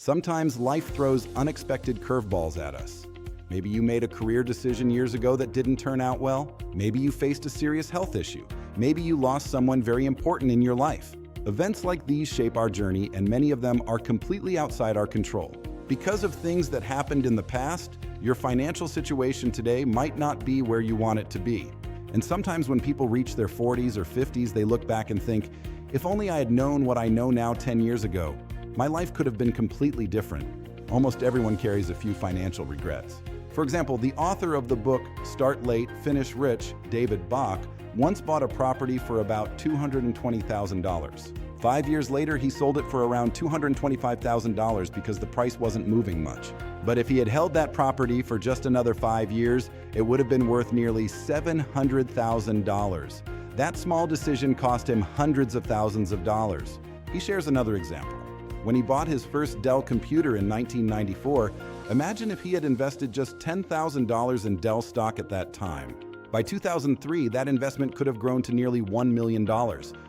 Sometimes life throws unexpected curveballs at us. Maybe you made a career decision years ago that didn't turn out well. Maybe you faced a serious health issue. Maybe you lost someone very important in your life. Events like these shape our journey, and many of them are completely outside our control. Because of things that happened in the past, your financial situation today might not be where you want it to be. And sometimes when people reach their 40s or 50s, they look back and think, if only I had known what I know now 10 years ago, my life could have been completely different. Almost everyone carries a few financial regrets. For example, the author of the book Start Late, Finish Rich, David Bach, once bought a property for about $220,000. 5 years later, he sold it for around $225,000 because the price wasn't moving much. But if he had held that property for just another 5 years, it would have been worth nearly $700,000. That small decision cost him hundreds of thousands of dollars. He shares another example. When he bought his first Dell computer in 1994, imagine if he had invested just $10,000 in Dell stock at that time. By 2003, that investment could have grown to nearly $1 million.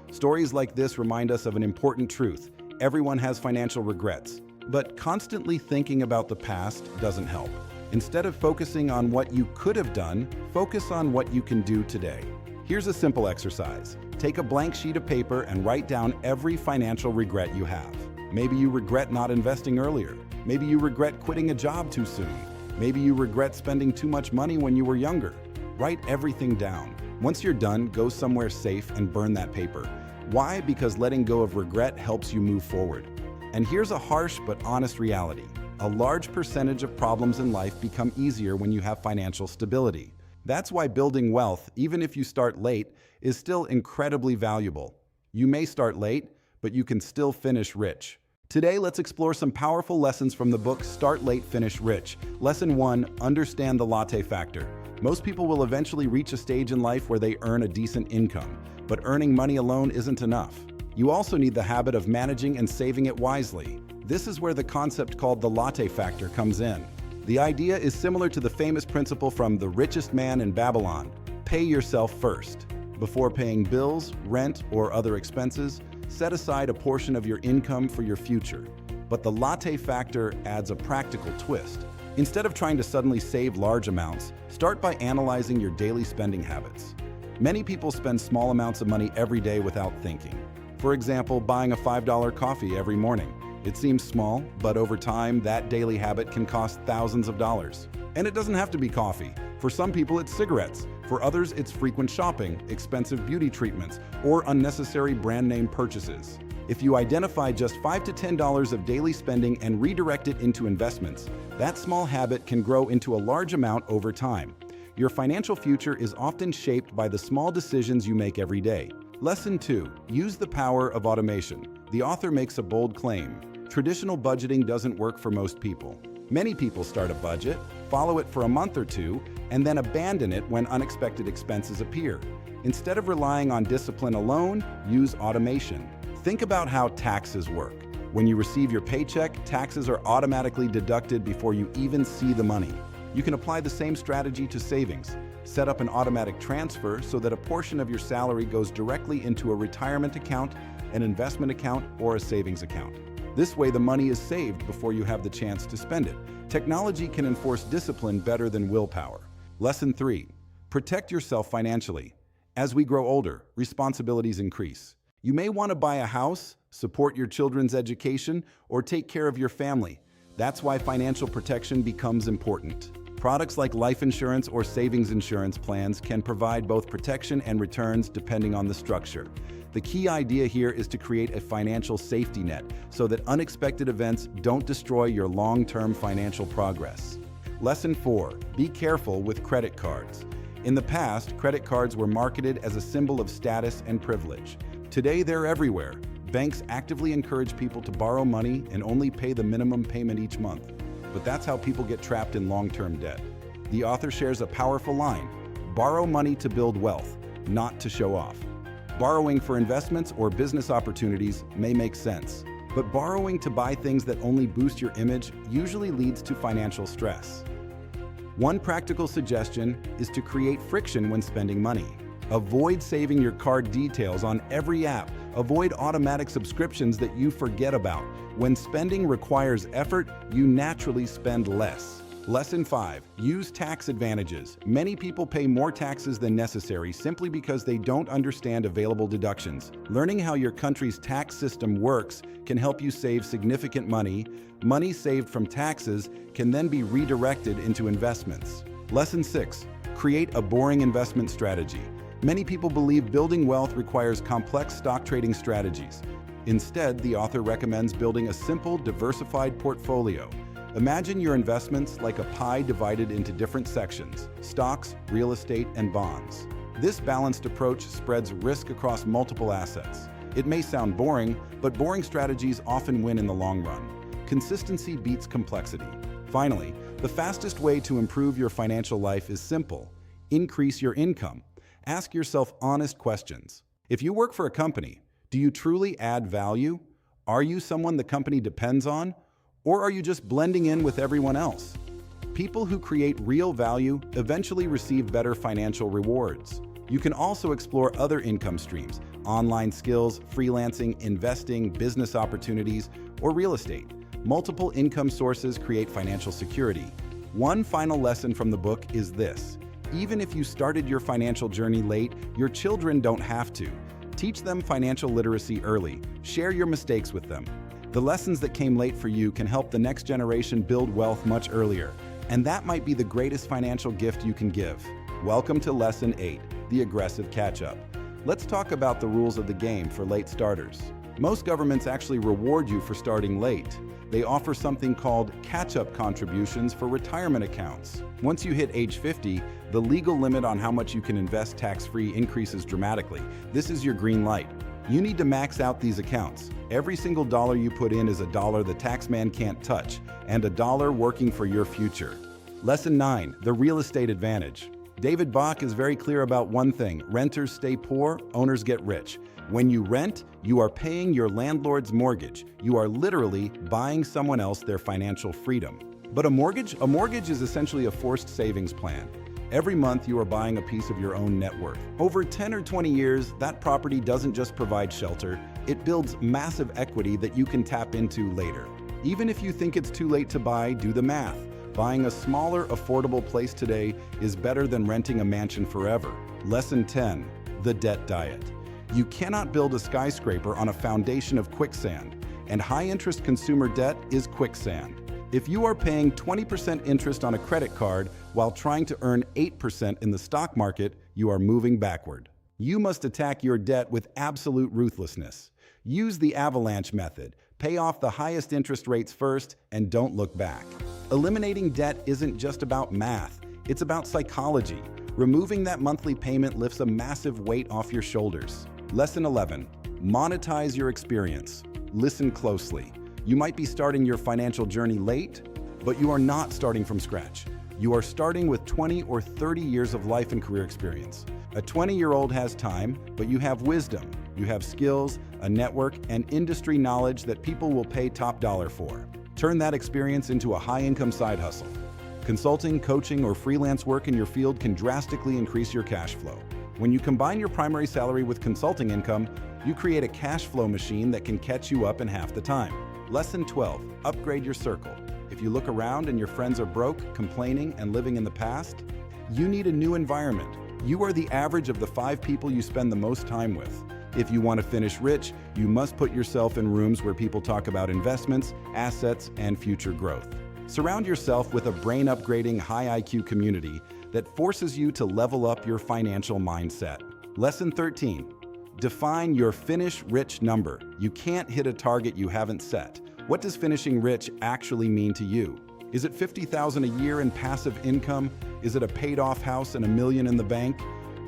Stories like this remind us of an important truth. Everyone has financial regrets. But constantly thinking about the past doesn't help. Instead of focusing on what you could have done, focus on what you can do today. Here's a simple exercise. Take a blank sheet of paper and write down every financial regret you have. Maybe you regret not investing earlier. Maybe you regret quitting a job too soon. Maybe you regret spending too much money when you were younger. Write everything down. Once you're done, go somewhere safe and burn that paper. Why? Because letting go of regret helps you move forward. And here's a harsh but honest reality. A large percentage of problems in life become easier when you have financial stability. That's why building wealth, even if you start late, is still incredibly valuable. You may start late, but you can still finish rich. Today, let's explore some powerful lessons from the book Start Late, Finish Rich. Lesson 1, understand the latte factor. Most people will eventually reach a stage in life where they earn a decent income, but earning money alone isn't enough. You also need the habit of managing and saving it wisely. This is where the concept called the latte factor comes in. The idea is similar to the famous principle from The Richest Man in Babylon: pay yourself first. Before paying bills, rent, or other expenses, set aside a portion of your income for your future. But the latte factor adds a practical twist. Instead of trying to suddenly save large amounts, start by analyzing your daily spending habits. Many people spend small amounts of money every day without thinking. For example, buying a $5 coffee every morning. It seems small, but over time, that daily habit can cost thousands of dollars. And it doesn't have to be coffee. For some people, it's cigarettes. For others, it's frequent shopping, expensive beauty treatments, or unnecessary brand name purchases. If you identify just $5 to $10 of daily spending and redirect it into investments, that small habit can grow into a large amount over time. Your financial future is often shaped by the small decisions you make every day. Lesson 2. Use the power of automation. The author makes a bold claim. Traditional budgeting doesn't work for most people. Many people start a budget, follow it for a month or two, and then abandon it when unexpected expenses appear. Instead of relying on discipline alone, use automation. Think about how taxes work. When you receive your paycheck, taxes are automatically deducted before you even see the money. You can apply the same strategy to savings. Set up an automatic transfer so that a portion of your salary goes directly into a retirement account, an investment account, or a savings account. This way, the money is saved before you have the chance to spend it. Technology can enforce discipline better than willpower. Lesson 3. Protect yourself financially. As we grow older, responsibilities increase. You may want to buy a house, support your children's education, or take care of your family. That's why financial protection becomes important. Products like life insurance or savings insurance plans can provide both protection and returns depending on the structure. The key idea here is to create a financial safety net so that unexpected events don't destroy your long-term financial progress. Lesson 4. Be careful with credit cards. In the past, credit cards were marketed as a symbol of status and privilege. Today, they're everywhere. Banks actively encourage people to borrow money and only pay the minimum payment each month. But that's how people get trapped in long-term debt. The author shares a powerful line: borrow money to build wealth, not to show off. Borrowing for investments or business opportunities may make sense, but borrowing to buy things that only boost your image usually leads to financial stress. One practical suggestion is to create friction when spending money. Avoid saving your card details on every app. Avoid automatic subscriptions that you forget about. When spending requires effort, you naturally spend less. Lesson 5. Use tax advantages. Many people pay more taxes than necessary simply because they don't understand available deductions. Learning how your country's tax system works can help you save significant money. Money saved from taxes can then be redirected into investments. Lesson 6. Create a boring investment strategy. Many people believe building wealth requires complex stock trading strategies. Instead, the author recommends building a simple, diversified portfolio. Imagine your investments like a pie divided into different sections: stocks, real estate, and bonds. This balanced approach spreads risk across multiple assets. It may sound boring, but boring strategies often win in the long run. Consistency beats complexity. Finally, the fastest way to improve your financial life is simple: increase your income. Ask yourself honest questions. If you work for a company, do you truly add value? Are you someone the company depends on? Or are you just blending in with everyone else? People who create real value eventually receive better financial rewards. You can also explore other income streams: online skills, freelancing, investing, business opportunities, or real estate. Multiple income sources create financial security. One final lesson from the book is this: even if you started your financial journey late, your children don't have to. Teach them financial literacy early. Share your mistakes with them. The lessons that came late for you can help the next generation build wealth much earlier. And that might be the greatest financial gift you can give. Welcome to Lesson 8, the aggressive catch-up. Let's talk about the rules of the game for late starters. Most governments actually reward you for starting late. They offer something called catch-up contributions for retirement accounts. Once you hit age 50, the legal limit on how much you can invest tax-free increases dramatically. This is your green light. You need to max out these accounts. Every single dollar you put in is a dollar the taxman can't touch, and a dollar working for your future. Lesson 9, the real estate advantage. David Bach is very clear about one thing: renters stay poor, owners get rich. When you rent, you are paying your landlord's mortgage. You are literally buying someone else their financial freedom. But a mortgage is essentially a forced savings plan. Every month you are buying a piece of your own net worth. Over 10 or 20 years, that property doesn't just provide shelter, it builds massive equity that you can tap into later. Even if you think it's too late to buy, do the math. Buying a smaller, affordable place today is better than renting a mansion forever. Lesson 10, the debt diet. You cannot build a skyscraper on a foundation of quicksand, and high-interest consumer debt is quicksand. If you are paying 20% interest on a credit card while trying to earn 8% in the stock market, you are moving backward. You must attack your debt with absolute ruthlessness. Use the avalanche method. Pay off the highest interest rates first and don't look back. Eliminating debt isn't just about math, it's about psychology. Removing that monthly payment lifts a massive weight off your shoulders. Lesson 11, monetize your experience. Listen closely. You might be starting your financial journey late, but you are not starting from scratch. You are starting with 20 or 30 years of life and career experience. A 20-year-old has time, but you have wisdom. You have skills, a network, and industry knowledge that people will pay top dollar for. Turn that experience into a high-income side hustle. Consulting, coaching, or freelance work in your field can drastically increase your cash flow. When you combine your primary salary with consulting income, you create a cash flow machine that can catch you up in half the time. Lesson 12, upgrade your circle. If you look around and your friends are broke, complaining, and living in the past, you need a new environment. You are the average of the 5 people you spend the most time with. If you want to finish rich, you must put yourself in rooms where people talk about investments, assets, and future growth. Surround yourself with a brain-upgrading, high IQ community that forces you to level up your financial mindset. Lesson 13, define your finish rich number. You can't hit a target you haven't set. What does finishing rich actually mean to you? Is it $50,000 a year in passive income? Is it a paid-off house and $1 million in the bank?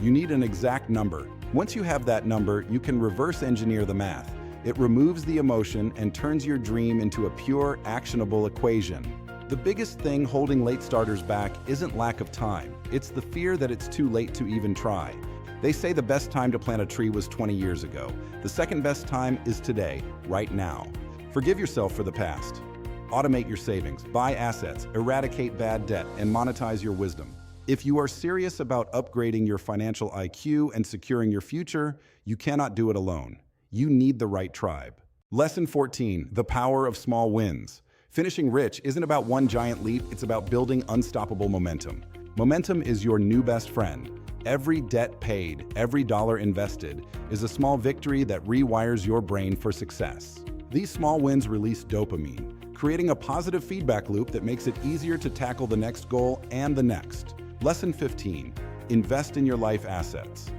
You need an exact number. Once you have that number, you can reverse engineer the math. It removes the emotion and turns your dream into a pure, actionable equation. The biggest thing holding late starters back isn't lack of time. It's the fear that it's too late to even try. They say the best time to plant a tree was 20 years ago. The second best time is today, right now. Forgive yourself for the past. Automate your savings, buy assets, eradicate bad debt, and monetize your wisdom. If you are serious about upgrading your financial IQ and securing your future, you cannot do it alone. You need the right tribe. Lesson 14, the power of small wins. Finishing rich isn't about one giant leap, it's about building unstoppable momentum. Momentum is your new best friend. Every debt paid, every dollar invested, is a small victory that rewires your brain for success. These small wins release dopamine, creating a positive feedback loop that makes it easier to tackle the next goal and the next. Lesson 15, invest in your life assets.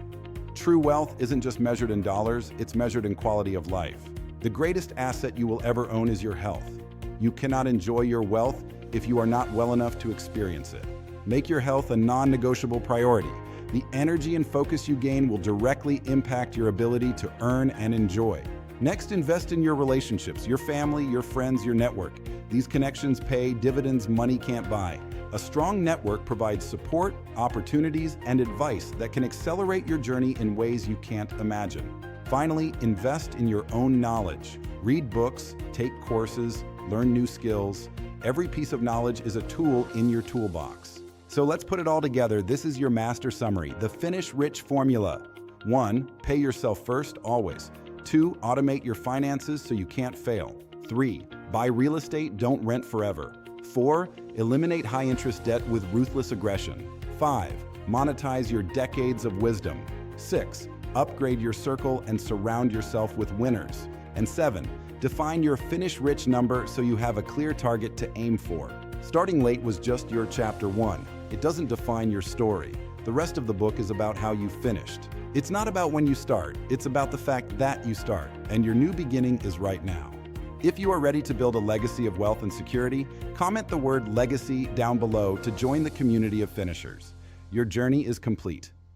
True wealth isn't just measured in dollars, it's measured in quality of life. The greatest asset you will ever own is your health. You cannot enjoy your wealth if you are not well enough to experience it. Make your health a non-negotiable priority. The energy and focus you gain will directly impact your ability to earn and enjoy. Next, invest in your relationships, your family, your friends, your network. These connections pay dividends money can't buy. A strong network provides support, opportunities, and advice that can accelerate your journey in ways you can't imagine. Finally, invest in your own knowledge. Read books, take courses, learn new skills. Every piece of knowledge is a tool in your toolbox. So let's put it all together. This is your master summary, the Finish Rich formula. 1. Pay yourself first, always. 2. Automate your finances so you can't fail. 3. Buy real estate, don't rent forever. 4. Eliminate high-interest debt with ruthless aggression. 5. Monetize your decades of wisdom. 6. Upgrade your circle and surround yourself with winners. And 7. Define your Finish Rich number so you have a clear target to aim for. Starting late was just your chapter 1. It doesn't define your story. The rest of the book is about how you finished. It's not about when you start, it's about the fact that you start, and your new beginning is right now. If you are ready to build a legacy of wealth and security, comment the word legacy down below to join the community of finishers. Your journey is complete.